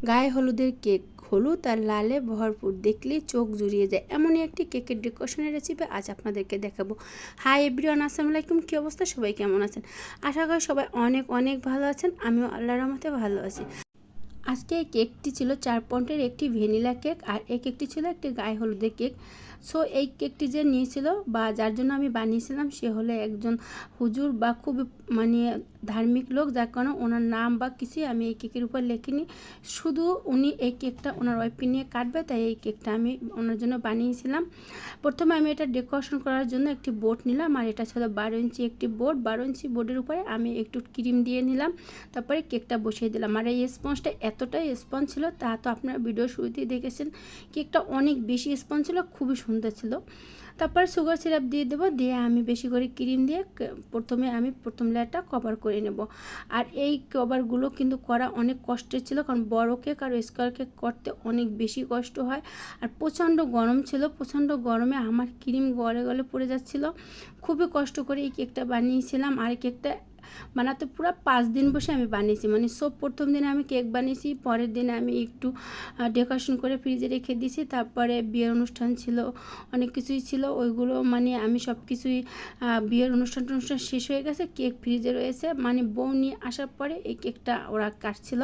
গায়ে হলুদের কেক, হলুদ আর লালে ভরপুর, দেখলেই চোখ জুড়িয়ে যায়। এমনই একটি কেকের ডেকোরেশনের রেসিপি আজ আপনাদেরকে দেখাবো। হাই এভরিওয়ান, আসসালামু আলাইকুম। কী অবস্থা, সবাই কেমন আছেন? আশা করি সবাই অনেক অনেক ভালো আছেন। আমিও আল্লাহর রহমতে ভালো আছি। আজকে এই কেকটি ছিল 4 পাউন্ডের একটি ভ্যানিলা কেক, আর এই কেকটি ছিল একটি গায়ে হলুদের কেক। সো এই কেকটি যে নিয়েছিল বা যার জন্য আমি বানিয়েছিলাম, সে হলো একজন হুজুর বা খুবই ধার্মিক লোক, যার কারণে ওনার নাম বা কিছুই আমি এই কেকের উপর লেখিনি। শুধু উনি এই কেকটা ওনার ওয়াইফকে নিয়ে কাটবে, তাই এই কেকটা আমি ওনার জন্য বানিয়েছিলাম। প্রথমে আমি এটা ডেকোরেশন করার জন্য একটি বোর্ড নিলাম, আর এটা ছিল 12 ইঞ্চি একটি বোর্ড। 12 ইঞ্চি বোর্ডের উপরে আমি একটু ক্রিম দিয়ে নিলাম, তারপরে কেকটা বসিয়ে দিলাম। আর এই স্পঞ্জটা এতটাই স্পঞ্জ ছিল, তা তো আপনারা ভিডিও শুরুতেই দেখেছেন। কেকটা অনেক বেশি স্পঞ্জ ছিল, খুবই সুন্দর ছিল। তারপর সুগার সিরাপ দিয়ে দেবো, দিয়ে আমি বেশি করে ক্রিম দিয়ে প্রথম লেয়ারটা কভার করে নেব। আর এই কভারগুলো কিন্তু করা অনেক কষ্টের ছিল, কারণ বড় কেক আর স্কোয়ার কেক করতে অনেক বেশি কষ্ট হয়। আর প্রচণ্ড গরম ছিল, প্রচণ্ড গরমে আমার ক্রিম গলে গলে পড়ে যাচ্ছিল। খুবই কষ্ট করে এই কেকটা বানিয়েছিলাম। আর এই কেকটা বানাতে পুরো 5 দিন বসে আমি বানিয়েছি। মানে প্রথম দিনে আমি কেক বানিয়েছি, পরের দিনে আমি একটু ডেকোরেশন করে ফ্রিজে রেখে দিয়েছি। তারপরে বিয়ের অনুষ্ঠান ছিল, অনেক কিছুই ছিল, ওইগুলো আমি সব কিছুই বিয়ের অনুষ্ঠান শেষ হয়ে গেছে, কেক ফ্রিজে রয়েছে। বউ নিয়ে আসার পরে এই কেকটা ওরা কাটছিল।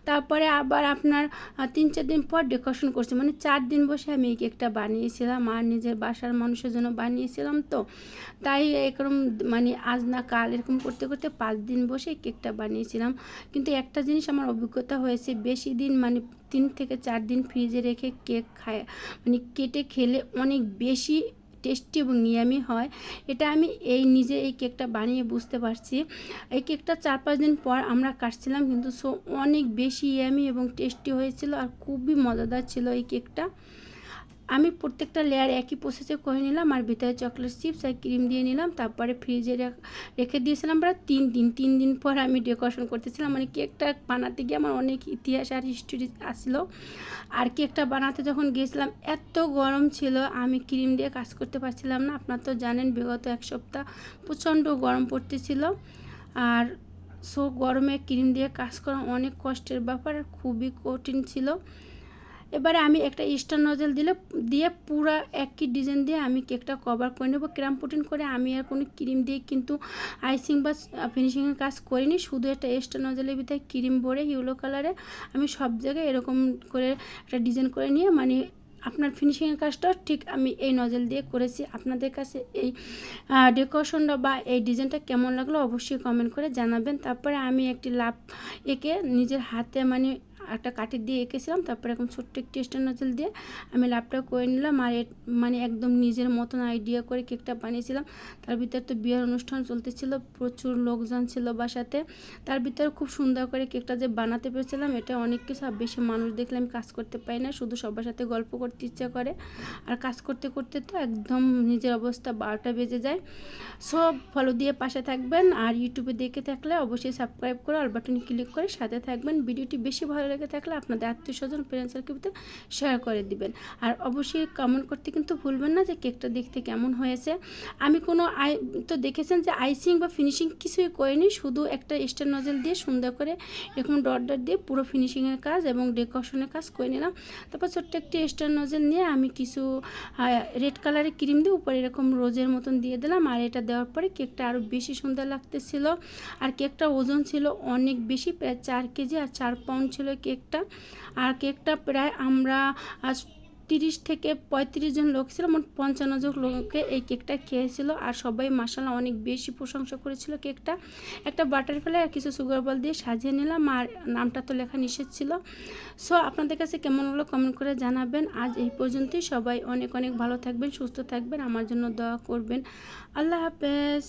তারপরে আবার আপনার 3-4 দিন পর ডেকোরেশন করছি। 4 দিন বসে আমি এই কেকটা বানিয়েছিলাম, আর নিজের বাসার মানুষের জন্য বানিয়েছিলাম। তো তাই এরকম আজ না কাল এরকম করতে করতে 5 দিন বসে কেকটা বানিয়েছিলাম। কিন্তু একটা জিনিস আমার অভিজ্ঞতা হয়েছে, বেশি দিন 3 থেকে 4 দিন ফ্রিজে রেখে কেক খায় কেটে খেলে অনেক বেশি টেস্টি এবং ইয়ামি হয়। এটা আমি নিজে এই কেকটা বানিয়ে বুঝতে পারছি। এই কেকটা 4-5 দিন পর আমরা কাটছিলাম, কিন্তু অনেক বেশি ইয়ামি এবং টেস্টি হয়েছিল, আর খুবই মজাদার ছিল এই কেকটা। আমি প্রত্যেকটা লেয়ার একই প্রসেসে করে নিলাম, আর ভিতরে চকলেট চিপস আর ক্রিম দিয়ে নিলাম। তারপরে ফ্রিজে রেখে দিয়েছিলাম প্রায় 3 দিন পর আমি ডেকোরেশন করতেছিলাম। কেকটা বানাতে গিয়ে আমার অনেক ইতিহাস আর হিস্টোরি আসলো। আর কেকটা বানাতে যখন গিয়েছিলাম, এত গরম ছিল, আমি ক্রিম দিয়ে কাজ করতে পারছিলাম না। আপনারা তো জানেন, বিগত 1 সপ্তাহ প্রচণ্ড গরম পড়তেছিল। আর গরমে ক্রিম দিয়ে কাজ করা অনেক কষ্টের ব্যাপার, আর খুবই কঠিন ছিল। এবারে আমি একটা স্টার নজেল দিয়ে পুরো একই ডিজাইন দিয়ে আমি কেকটা কভার করে নেব ক্রাম পুটিন করে। আমি আর কোনো ক্রিম দিয়ে কিন্তু আইসিং বা ফিনিশিংয়ের কাজ করিনি, শুধু একটা স্টার নজেলের ভিতরে ক্রিম ভরে ইয়েলো কালারে আমি সব জায়গায় এরকম করে একটা ডিজাইন করে নিয়ে আপনার ফিনিশিংয়ের কাজটাও ঠিক আমি এই নজেল দিয়ে করেছি। আপনাদের কাছে এই ডেকোরেশনটা বা এই ডিজাইনটা কেমন লাগলো অবশ্যই কমেন্ট করে জানাবেন। তারপরে আমি একটি লাভ এঁকে নিজের হাতে একটা কাঠি দিয়ে এঁকেছিলাম। তারপরে এখন ছোট্ট একটি স্টার নজেল দিয়ে আমি লাভটা করে নিলাম। আর একদম নিজের মতন আইডিয়া করে কেকটা বানিয়েছিলাম। তার ভিতরে তো বিয়ের অনুষ্ঠান চলতেছিল, প্রচুর লোকজন ছিল বাসাতে। তার ভিতরে খুব সুন্দর করে কেকটা যে বানাতে পেরেছিলাম, এটা অনেক কিছু। আর বেশি মানুষ দেখলে আমি কাজ করতে পারি না, শুধু সবার সাথে গল্প করতে ইচ্ছা করে। আর কাজ করতে করতে তো একদম নিজের অবস্থা 12টা বেজে যায়। সব ফলো দিয়ে পাশে থাকবেন, আর ইউটিউবে দেখে থাকলে অবশ্যই সাবস্ক্রাইব করে অল বাটনে ক্লিক করে সাথে থাকবেন। ভিডিওটি বেশি ভালো লেগে থাকলে আপনাদের আত্মীয় স্বজন ফ্রেন্ড সার্কেলকে শেয়ার করে দিবেন। আর অবশ্যই কমেন্ট করতে কিন্তু ভুলবেন না যে কেকটা দেখতে কেমন হয়েছে। আমি কোনো তো দেখেছেন যে আইসিং বা ফিনিশিং কিছুই করিনি, শুধু একটা স্টার নজেল দিয়ে সুন্দর করে এরকম ডট দিয়ে পুরো ফিনিশিংয়ের কাজ এবং ডেকোরেশনের কাজ করে নিলাম। তারপর ছোট্ট একটি স্টার নজেল নিয়ে আমি কিছু রেড কালারের ক্রিম দিয়ে উপরে এরকম রোজের মতন দিয়ে দিলাম। আর এটা দেওয়ার পরে কেকটা আরও বেশি সুন্দর লাগতেছিল। আর কেকটার ওজন ছিল অনেক বেশি, প্রায় 4 কেজি আর 4 পাউন্ড ছিল কেকটা। আর কেকটা প্রায় আমরা 30 থেকে 35 জন লোক ছিল, 55 জন লোকে এই কেকটা খেয়েছিল। আর সবাই মাশাআল্লাহ অনেক বেশি প্রশংসা করেছিল কেকটা। একটা বাটারফ্লাই আর কিছু সুগার বল দিয়ে সাজিয়ে নিলাম, আর নামটা তো লেখা নিষেধ ছিল। আপনাদের কাছে কেমন হলো কমেন্ট করে জানাবেন। আজ এই পর্যন্তই। সবাই অনেক অনেক ভালো থাকবেন, সুস্থ থাকবেন, আমার জন্য দোয়া করবেন। আল্লাহ হাফেজ।